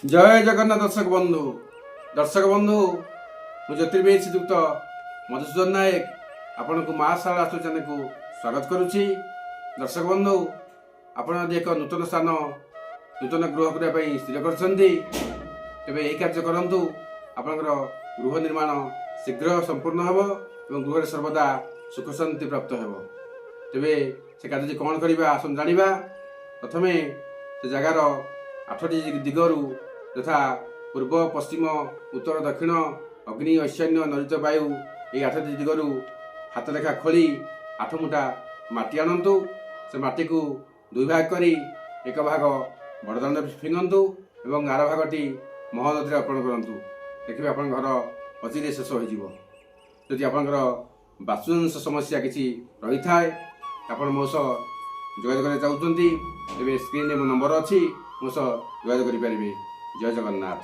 जय जगन्नाथ दर्शक बंधु मु ज्योतिर्वेद श्रीयुक्त मधुसूदन नायक आपण को माँ शाला चैनल को स्वागत करुच्ची। दर्शक बंधु आपण एक नूतन स्थान नूतन गृह करने स्थिर कर कार्य करूँ। आपणकर गृह निर्माण शीघ्र संपूर्ण हो गृह सर्वदा सुख शांति प्राप्त हो। तेरे से कार्य कौन करवा आसन जाना। प्रथम से जगार 8टी दिगरू यथा पूर्व पश्चिम उत्तर दक्षिण अग्नि ऐशान्य नैऋत्य वायु ये 8टी दिगरू हाथ रेखा खोली 8 मुठा माटी आणतु। से माटी को 2 भाग करी एक भाग बड़दान फिंगतु और आर भागटी महानदी अर्पण करूँ। देखिए आप घर अचिरे शेष होदी। आपंकर बास्तुदंश समस्या किसी रही थाए आपण मो सह जोगाजोग चाहते तेज स्क्रीन में मो नंबर अच्छी मो सह जोगाजोग करेंगे। जय जगन्नाथ।